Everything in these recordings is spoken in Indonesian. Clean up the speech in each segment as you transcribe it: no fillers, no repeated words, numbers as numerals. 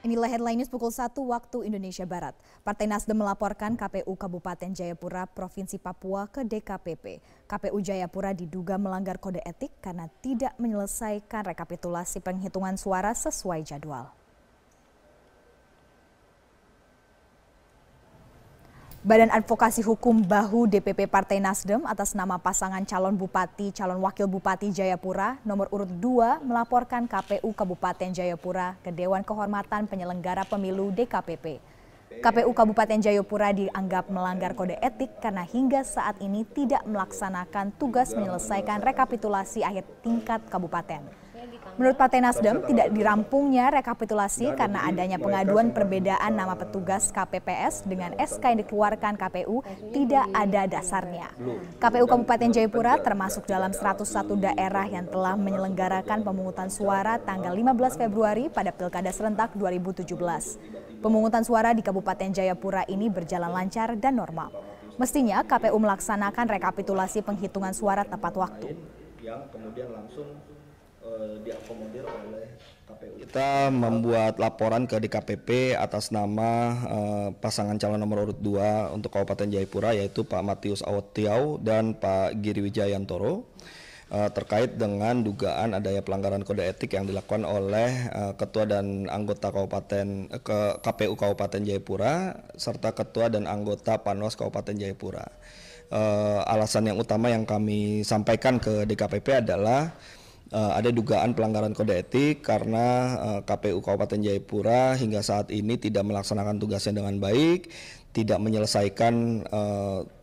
Inilah headline news pukul 1 waktu Indonesia Barat. Partai Nasdem melaporkan KPU Kabupaten Jayapura, Provinsi Papua ke DKPP. KPU Jayapura diduga melanggar kode etik karena tidak menyelesaikan rekapitulasi penghitungan suara sesuai jadwal. Badan Advokasi Hukum Bahu DPP Partai Nasdem atas nama pasangan calon bupati, calon wakil bupati Jayapura nomor urut 2 melaporkan KPU Kabupaten Jayapura ke Dewan Kehormatan Penyelenggara Pemilu DKPP. KPU Kabupaten Jayapura dianggap melanggar kode etik karena hingga saat ini tidak melaksanakan tugas menyelesaikan rekapitulasi akhir tingkat kabupaten. Menurut Partai Nasdem, tidak dirampungnya rekapitulasi karena adanya pengaduan perbedaan nama petugas KPPS dengan SK yang dikeluarkan KPU tidak ada dasarnya. KPU Kabupaten Jayapura termasuk dalam 101 daerah yang telah menyelenggarakan pemungutan suara tanggal 15 Februari pada Pilkada Serentak 2017. Pemungutan suara di Kabupaten Jayapura ini berjalan lancar dan normal. Mestinya KPU melaksanakan rekapitulasi penghitungan suara tepat waktu. Yang kemudian langsung diakomodir oleh KPU. Kita membuat laporan ke DKPP atas nama pasangan calon nomor urut 2 untuk Kabupaten Jayapura, yaitu Pak Matius Awotiau dan Pak Giri Wijayantoro, terkait dengan dugaan adanya pelanggaran kode etik yang dilakukan oleh Ketua dan anggota KPU Kabupaten Jayapura serta Ketua dan anggota Panwas Kabupaten Jayapura. Alasan yang utama yang kami sampaikan ke DKPP adalah ada dugaan pelanggaran kode etik karena KPU Kabupaten Jayapura hingga saat ini tidak melaksanakan tugasnya dengan baik, tidak menyelesaikan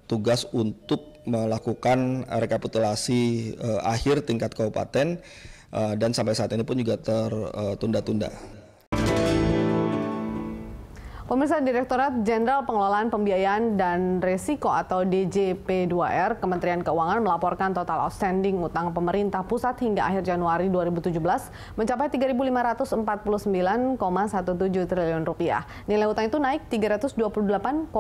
tugas untuk melakukan rekapitulasi akhir tingkat kabupaten dan sampai saat ini pun juga tertunda-tunda. Pemirsa, Direktorat Jenderal Pengelolaan Pembiayaan dan Risiko atau DJP2R Kementerian Keuangan melaporkan total outstanding utang pemerintah pusat hingga akhir Januari 2017 mencapai 3.549,17 triliun rupiah. Nilai utang itu naik 328,19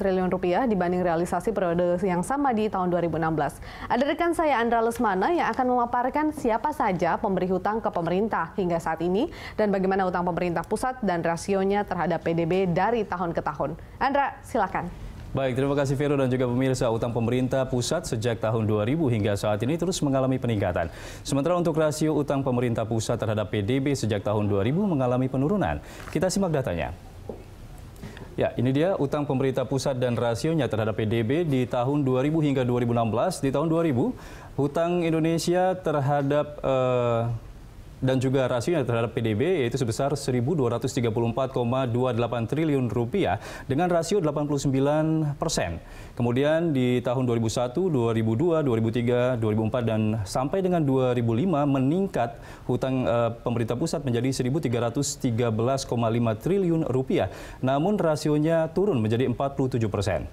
triliun rupiah dibanding realisasi periode yang sama di tahun 2016. Ada rekan saya Andra Lesmana yang akan memaparkan siapa saja pemberi hutang ke pemerintah hingga saat ini dan bagaimana utang pemerintah pusat dan rasionya terhadap PDB dari tahun ke tahun. Andra, silakan. Baik, terima kasih Vero dan juga pemirsa. Utang pemerintah pusat sejak tahun 2000 hingga saat ini terus mengalami peningkatan. Sementara untuk rasio utang pemerintah pusat terhadap PDB sejak tahun 2000 mengalami penurunan. Kita simak datanya. Ya, ini dia utang pemerintah pusat dan rasionya terhadap PDB di tahun 2000 hingga 2016. Di tahun 2000, hutang Indonesia terhadap dan juga rasionya terhadap PDB yaitu sebesar 1.234,28 triliun rupiah dengan rasio 89%. Kemudian di tahun 2001, 2002, 2003, 2004 dan sampai dengan 2005 meningkat hutang pemerintah pusat menjadi 1.313,5 triliun rupiah. Namun rasionya turun menjadi 47%.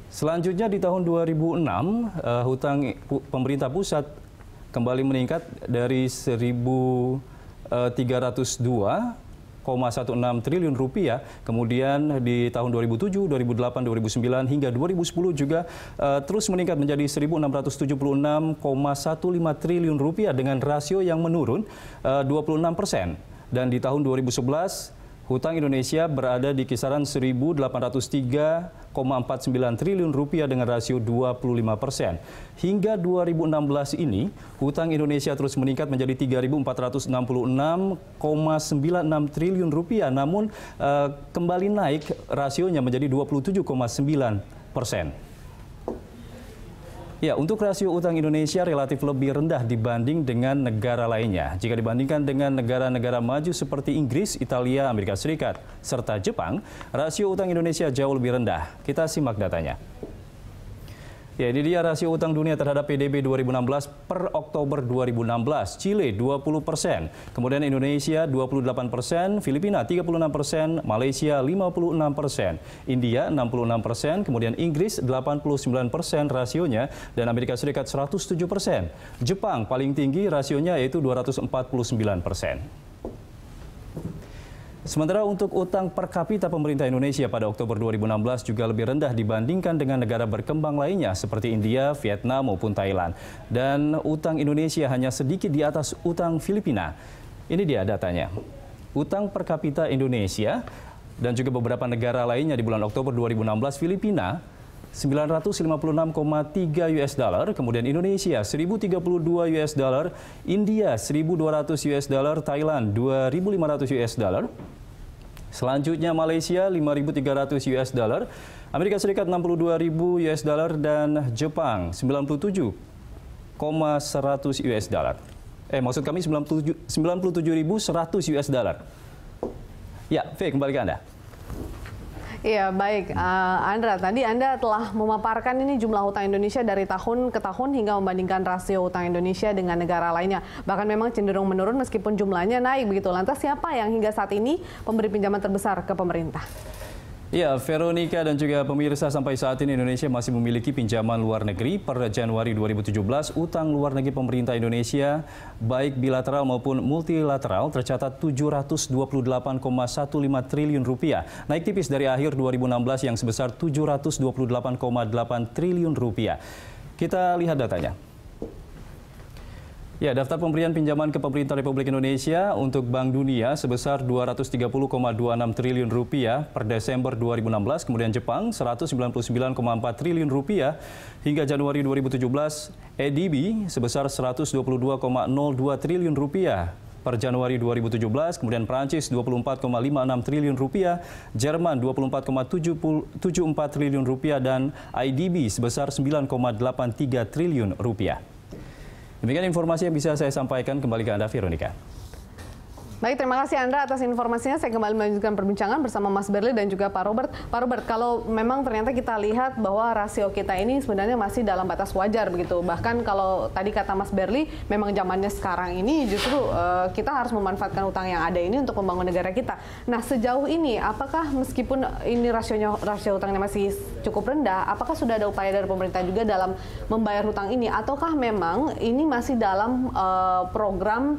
Selanjutnya di tahun 2006 hutang pemerintah pusat kembali meningkat dari 1.302,16 triliun rupiah. Kemudian di tahun 2007, 2008, 2009 hingga 2010 juga terus meningkat menjadi 1.676,15 triliun rupiah dengan rasio yang menurun 26%. Dan di tahun 2011 hutang Indonesia berada di kisaran 1.803,49 triliun rupiah dengan rasio 25%. Hingga 2016 ini, hutang Indonesia terus meningkat menjadi 3.466,96 triliun rupiah, namun kembali naik rasionya menjadi 27,9%. Ya, untuk rasio utang Indonesia relatif lebih rendah dibanding dengan negara lainnya. Jika dibandingkan dengan negara-negara maju seperti Inggris, Italia, Amerika Serikat, serta Jepang, rasio utang Indonesia jauh lebih rendah. Kita simak datanya. Ya, ini dia rasio utang dunia terhadap PDB 2016 per Oktober 2016. Chile 20%, kemudian Indonesia 28%, Filipina 36%, Malaysia 56%, India 66%, kemudian Inggris 89% rasionya dan Amerika Serikat 107%. Jepang paling tinggi rasionya yaitu 249%. Sementara untuk utang per kapita pemerintah Indonesia pada Oktober 2016 juga lebih rendah dibandingkan dengan negara berkembang lainnya seperti India, Vietnam maupun Thailand. Dan utang Indonesia hanya sedikit di atas utang Filipina. Ini dia datanya. Utang per kapita Indonesia dan juga beberapa negara lainnya di bulan Oktober 2016, Filipina 956,3 US dollar, kemudian Indonesia 1032 US dollar, India 1200 US dollar, Thailand 2500 US dollar. Selanjutnya Malaysia 5.300 US dollar, Amerika Serikat 62.000 US dollar dan Jepang 97,100 US dollar. Maksud kami 97.100 US dollar. Ya, V, kembali ke Anda. Iya, baik. Andra, tadi Anda telah memaparkan ini jumlah hutang Indonesia dari tahun ke tahun hingga membandingkan rasio hutang Indonesia dengan negara lainnya. Bahkan memang cenderung menurun meskipun jumlahnya naik begitu. Lantas siapa yang hingga saat ini pemberi pinjaman terbesar ke pemerintah? Ya, Veronica dan juga pemirsa, sampai saat ini Indonesia masih memiliki pinjaman luar negeri. Per Januari 2017, utang luar negeri pemerintah Indonesia, baik bilateral maupun multilateral, tercatat 728,15 triliun rupiah. Naik tipis dari akhir 2016 yang sebesar 728,8 triliun rupiah. Kita lihat datanya. Ya, daftar pemberian pinjaman ke pemerintah Republik Indonesia untuk Bank Dunia sebesar 230,26 triliun rupiah per Desember 2016, kemudian Jepang 199,4 triliun rupiah hingga Januari 2017, ADB sebesar 122,02 triliun rupiah per Januari 2017, kemudian Prancis 24,56 triliun rupiah, Jerman 24,74 triliun rupiah dan IDB sebesar 9,83 triliun rupiah. Demikian informasi yang bisa saya sampaikan. Kembali ke Anda, Veronica. Baik, terima kasih Andra atas informasinya. Saya kembali melanjutkan perbincangan bersama Mas Berli dan juga Pak Robert. Pak Robert, kalau memang ternyata kita lihat bahwa rasio kita ini sebenarnya masih dalam batas wajar begitu. Bahkan kalau tadi kata Mas Berli, memang zamannya sekarang ini justru kita harus memanfaatkan utang yang ada ini untuk membangun negara kita. Nah, sejauh ini apakah meskipun ini rasio utangnya masih cukup rendah, apakah sudah ada upaya dari pemerintah juga dalam membayar hutang ini, ataukah memang ini masih dalam program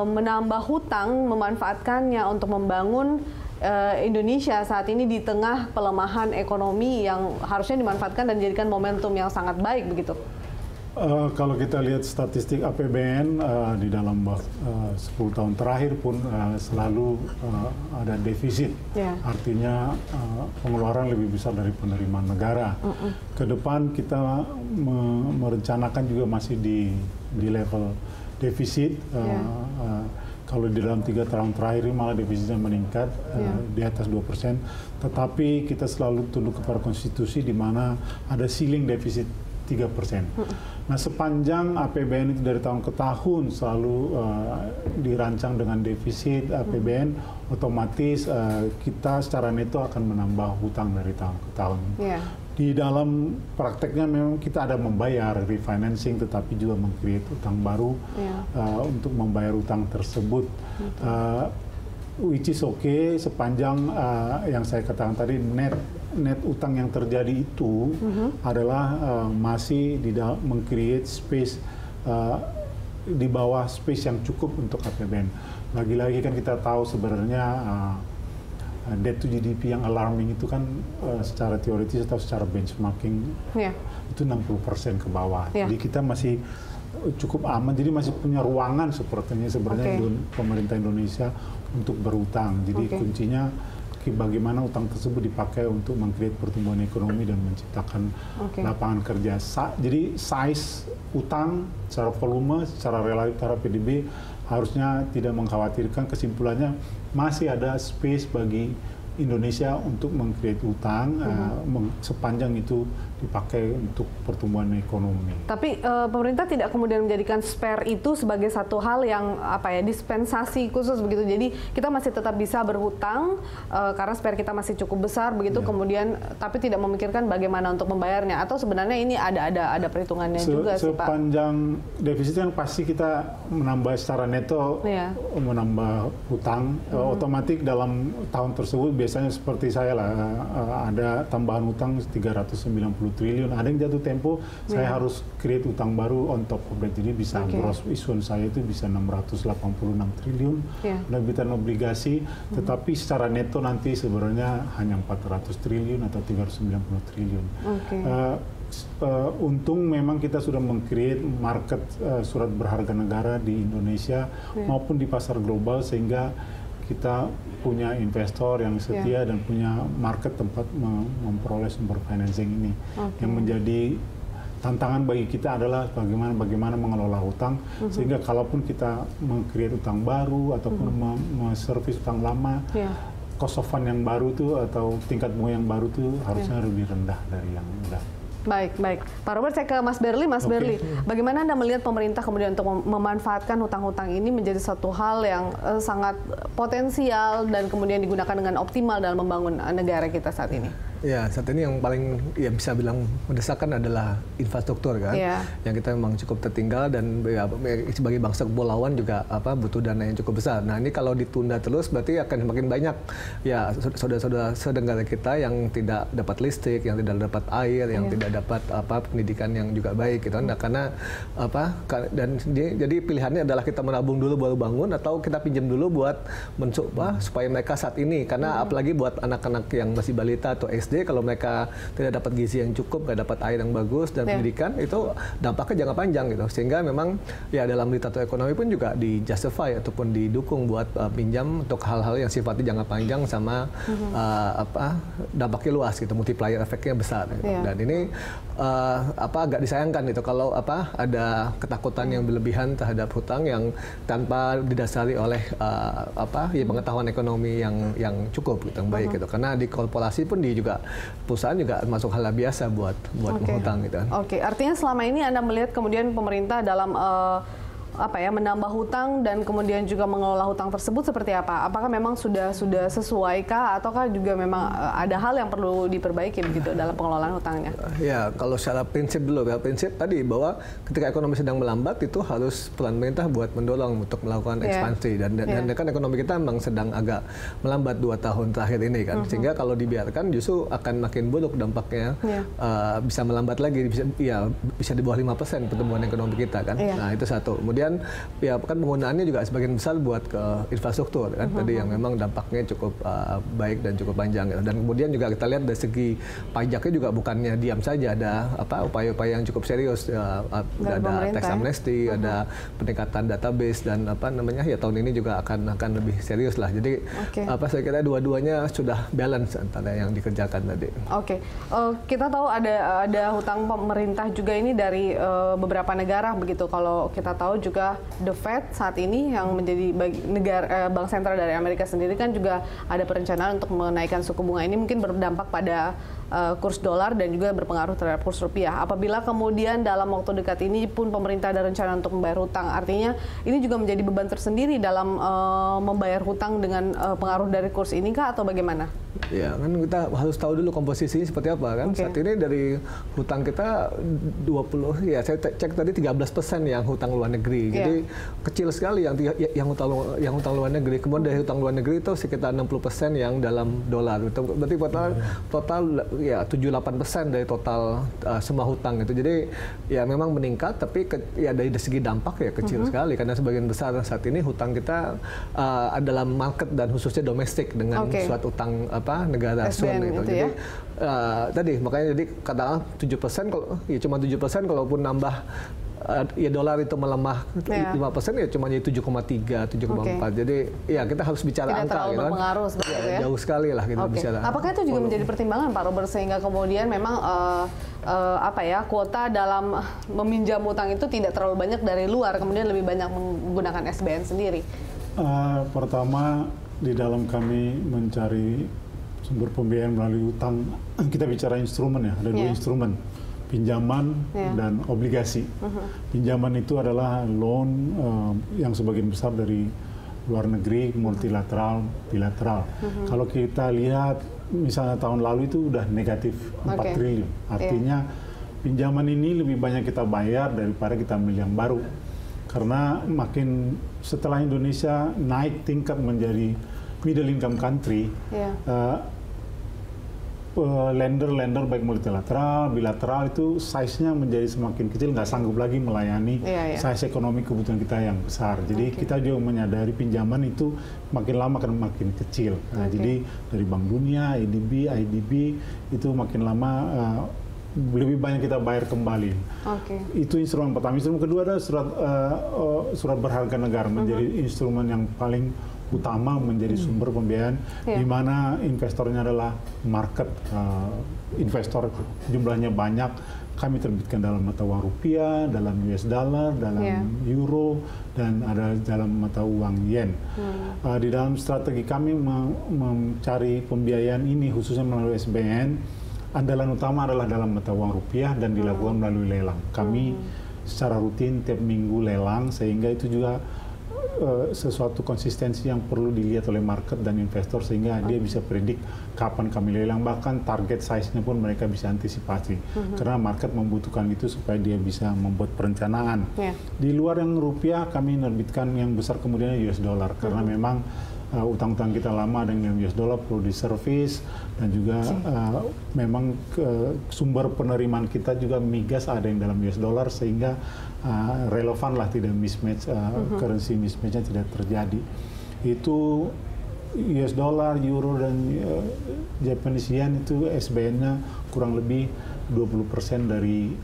menambah hutang, memanfaatkannya untuk membangun Indonesia saat ini di tengah pelemahan ekonomi yang harusnya dimanfaatkan dan dijadikan momentum yang sangat baik begitu? Kalau kita lihat statistik APBN di dalam 10 tahun terakhir pun selalu ada defisit, artinya pengeluaran lebih besar dari penerimaan negara. Ke depan kita merencanakan juga masih di level defisit. Kalau di dalam 3 tahun terakhir malah defisitnya meningkat di atas 2%, tetapi kita selalu tunduk kepada konstitusi di mana ada ceiling defisit 3%. Nah, sepanjang APBN itu dari tahun ke tahun selalu dirancang dengan defisit APBN, otomatis kita secara neto akan menambah hutang dari tahun ke tahun. Di dalam prakteknya memang kita ada membayar refinancing, tetapi juga meng-create utang baru untuk membayar utang tersebut. Which is okay sepanjang yang saya katakan tadi net utang yang terjadi itu adalah masih meng-create space di bawah space yang cukup untuk APBN. Lagi-lagi kan kita tahu sebenarnya debt to GDP yang alarming itu kan secara teoritis atau secara benchmarking itu 60% ke bawah. Jadi kita masih cukup aman, jadi masih punya ruangan sepertinya sebenarnya pemerintah Indonesia untuk berutang. Jadi kuncinya bagaimana utang tersebut dipakai untuk meng-create pertumbuhan ekonomi dan menciptakan lapangan kerja. Jadi size utang secara volume, secara relatif terhadap PDB harusnya tidak mengkhawatirkan. Kesimpulannya masih ada space bagi Indonesia untuk meng-create utang sepanjang itu dipakai untuk pertumbuhan ekonomi. Tapi pemerintah tidak kemudian menjadikan spare itu sebagai satu hal yang dispensasi khusus begitu. Jadi kita masih tetap bisa berhutang karena spare kita masih cukup besar begitu. Kemudian tapi tidak memikirkan bagaimana untuk membayarnya, atau sebenarnya ini ada perhitungannya juga sih, Pak. Sepanjang defisit kan pasti kita menambah secara neto, menambah hutang. Otomatis dalam tahun tersebut biasanya seperti saya lah, ada tambahan hutang 390 triliun. Ada yang jatuh tempo, saya harus create utang baru on top of that. Jadi bisa gross issuance saya itu bisa 686 triliun penerbitan obligasi, tetapi secara neto nanti sebenarnya hanya 400 triliun atau 390 triliun. Untung memang kita sudah meng-create market surat berharga negara di Indonesia maupun di pasar global, sehingga kita punya investor yang setia dan punya market tempat memperoleh sumber financing ini. Yang menjadi tantangan bagi kita adalah bagaimana mengelola hutang sehingga kalaupun kita meng-create hutang baru ataupun servis hutang lama, cost of fund yang baru itu atau tingkat bunga yang baru itu harusnya lebih rendah dari yang udah. Baik. Pak Robert, saya ke Mas Berli. Mas Berli, bagaimana Anda melihat pemerintah kemudian untuk memanfaatkan hutang-hutang ini menjadi satu hal yang sangat potensial dan kemudian digunakan dengan optimal dalam membangun negara kita saat ini? Ya, saat ini yang paling bisa bilang mendesakan adalah infrastruktur kan, yang kita memang cukup tertinggal dan sebagai bangsa kepulauan juga butuh dana yang cukup besar. Nah ini kalau ditunda terus berarti akan semakin banyak ya saudara-saudara senegara kita yang tidak dapat listrik, yang tidak dapat air, yang tidak dapat pendidikan yang juga baik gitu. Nah karena jadi pilihannya adalah kita menabung dulu baru bangun atau kita pinjam dulu buat mencoba supaya mereka saat ini karena apalagi buat anak-anak yang masih balita atau SD, kalau mereka tidak dapat gizi yang cukup, nggak dapat air yang bagus dan pendidikan, itu dampaknya jangka panjang gitu. Sehingga memang ya dalam literatur ekonomi pun juga di justify ataupun didukung buat pinjam untuk hal-hal yang sifatnya jangka panjang sama dampaknya luas gitu, multiplier efeknya besar. Gitu. Dan ini agak disayangkan gitu kalau ada ketakutan yang berlebihan terhadap hutang yang tanpa didasari oleh pengetahuan ekonomi yang cukup gitu, yang baik gitu. Karena di korporasi pun juga perusahaan juga masuk hal biasa buat menghutang gitu. Artinya selama ini Anda melihat kemudian pemerintah dalam menambah hutang dan kemudian juga mengelola hutang tersebut seperti apa? Apakah memang sudah sesuaikah ataukah juga memang ada hal yang perlu diperbaiki begitu dalam pengelolaan hutangnya? Ya, kalau secara prinsip dulu ya, prinsip tadi bahwa ketika ekonomi sedang melambat itu harus peran pemerintah buat mendorong untuk melakukan ekspansi dan kan ekonomi kita memang sedang agak melambat 2 tahun terakhir ini kan. Sehingga kalau dibiarkan justru akan makin buruk dampaknya, bisa melambat lagi, bisa di bawah 5% pertumbuhan ekonomi kita kan. Nah, itu satu. Kemudian ya kan penggunaannya juga sebagian besar buat ke infrastruktur kan tadi yang memang dampaknya cukup baik dan cukup panjang gitu. Dan kemudian juga kita lihat dari segi pajaknya juga bukannya diam saja, ada upaya-upaya yang cukup serius, ada tax amnesty, ada peningkatan database dan tahun ini juga akan lebih serius lah. Jadi saya kira dua-duanya sudah balance antara yang dikerjakan tadi. Kita tahu ada hutang pemerintah juga ini dari beberapa negara begitu. Kalau kita tahu juga The Fed saat ini yang menjadi bank sentral dari Amerika sendiri kan juga ada perencanaan untuk menaikkan suku bunga ini mungkin berdampak pada kurs dolar dan juga berpengaruh terhadap kurs rupiah. Apabila kemudian dalam waktu dekat ini pun pemerintah ada rencana untuk membayar hutang, artinya ini juga menjadi beban tersendiri dalam membayar hutang dengan pengaruh dari kurs ini kah atau bagaimana? Ya kan kita harus tahu dulu komposisinya seperti apa kan. Saat ini dari hutang kita 20, ya saya cek tadi 13% yang hutang luar negeri. Jadi kecil sekali yang hutang luar negeri. Kemudian dari hutang luar negeri itu sekitar 60% yang dalam dolar. Berarti total ya 7-8% dari total semua hutang itu. Jadi ya memang meningkat, tapi dari segi dampak ya kecil sekali karena sebagian besar saat ini hutang kita adalah market dan khususnya domestik dengan suatu hutang negara ASEAN gitu. Jadi tadi makanya jadi katakanlah 7% kalau ya cuma 7% kalaupun nambah ya dolar itu melemah 5% ya cuma jadi 7,3, 7,4. Jadi ya kita harus bicara tidak angka gitu kan. Jauh sekali lah kita bicara. Apakah itu juga menjadi pertimbangan Pak Robert sehingga kemudian memang kuota dalam meminjam utang itu tidak terlalu banyak dari luar, kemudian lebih banyak menggunakan SBN sendiri? Pertama, di dalam kami mencari sumber pembiayaan melalui utang, kita bicara instrumen ya, ada 2 instrumen. Pinjaman dan obligasi. Pinjaman itu adalah loan yang sebagian besar dari luar negeri, multilateral, bilateral. Kalau kita lihat misalnya tahun lalu itu udah negatif 4 triliun. Artinya pinjaman ini lebih banyak kita bayar daripada kita ambil yang baru. Karena makin setelah Indonesia naik tingkat menjadi middle income country, lender baik multilateral, bilateral itu size-nya menjadi semakin kecil, nggak sanggup lagi melayani size ekonomi kebutuhan kita yang besar. Jadi kita juga menyadari pinjaman itu makin lama akan makin kecil. Nah, jadi dari Bank Dunia, ADB, IDB itu makin lama lebih banyak kita bayar kembali. Itu instrumen pertama. Instrumen kedua adalah surat berharga negara, menjadi instrumen yang paling utama menjadi sumber pembiayaan, di mana investornya adalah market investor, jumlahnya banyak. Kami terbitkan dalam mata uang rupiah, dalam US dollar, dalam euro, dan ada dalam mata uang yen. Di dalam strategi kami mencari pembiayaan ini, khususnya melalui SBN, andalan utama adalah dalam mata uang rupiah dan dilakukan melalui lelang. Kami secara rutin tiap minggu lelang, sehingga itu juga sesuatu konsistensi yang perlu dilihat oleh market dan investor, sehingga dia bisa predik kapan kami lelang, bahkan target size-nya pun mereka bisa antisipasi. Karena market membutuhkan itu supaya dia bisa membuat perencanaan. Di luar yang rupiah, kami menerbitkan yang besar kemudian US dollar, karena memang utang-utang kita lama dengan US dollar perlu diservis, dan juga memang sumber penerimaan kita juga migas ada yang dalam US dollar, sehingga relevan lah, tidak mismatch, currency mismatch-nya tidak terjadi. Itu US dollar, euro, dan Japanese yen itu SBN-nya kurang lebih 20% dari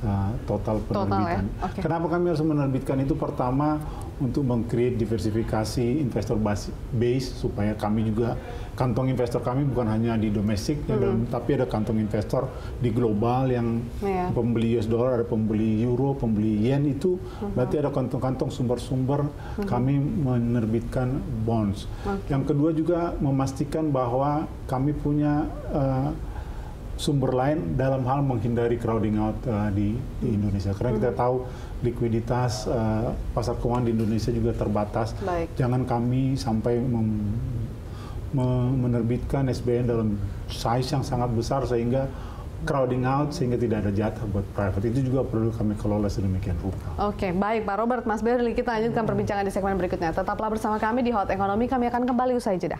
total penerbitan. Kenapa kami harus menerbitkan itu? Pertama, untuk meng-create diversifikasi investor base, supaya kami juga, kantong investor kami bukan hanya di domestik, tapi ada kantong investor di global yang pembeli US dollar, ada pembeli euro, pembeli yen, itu berarti ada kantong-kantong sumber-sumber kami menerbitkan bonds. Yang kedua juga memastikan bahwa kami punya sumber lain dalam hal menghindari crowding out di Indonesia. Karena kita tahu likuiditas pasar keuangan di Indonesia juga terbatas. Jangan kami sampai menerbitkan SBN dalam size yang sangat besar sehingga crowding out, sehingga tidak ada jatah buat private. Itu juga perlu kami kelola sedemikian rupa. Oke, baik Pak Robert, Mas Berli, kita lanjutkan perbincangan di segmen berikutnya. Tetaplah bersama kami di Hot Economy, kami akan kembali usai jeda.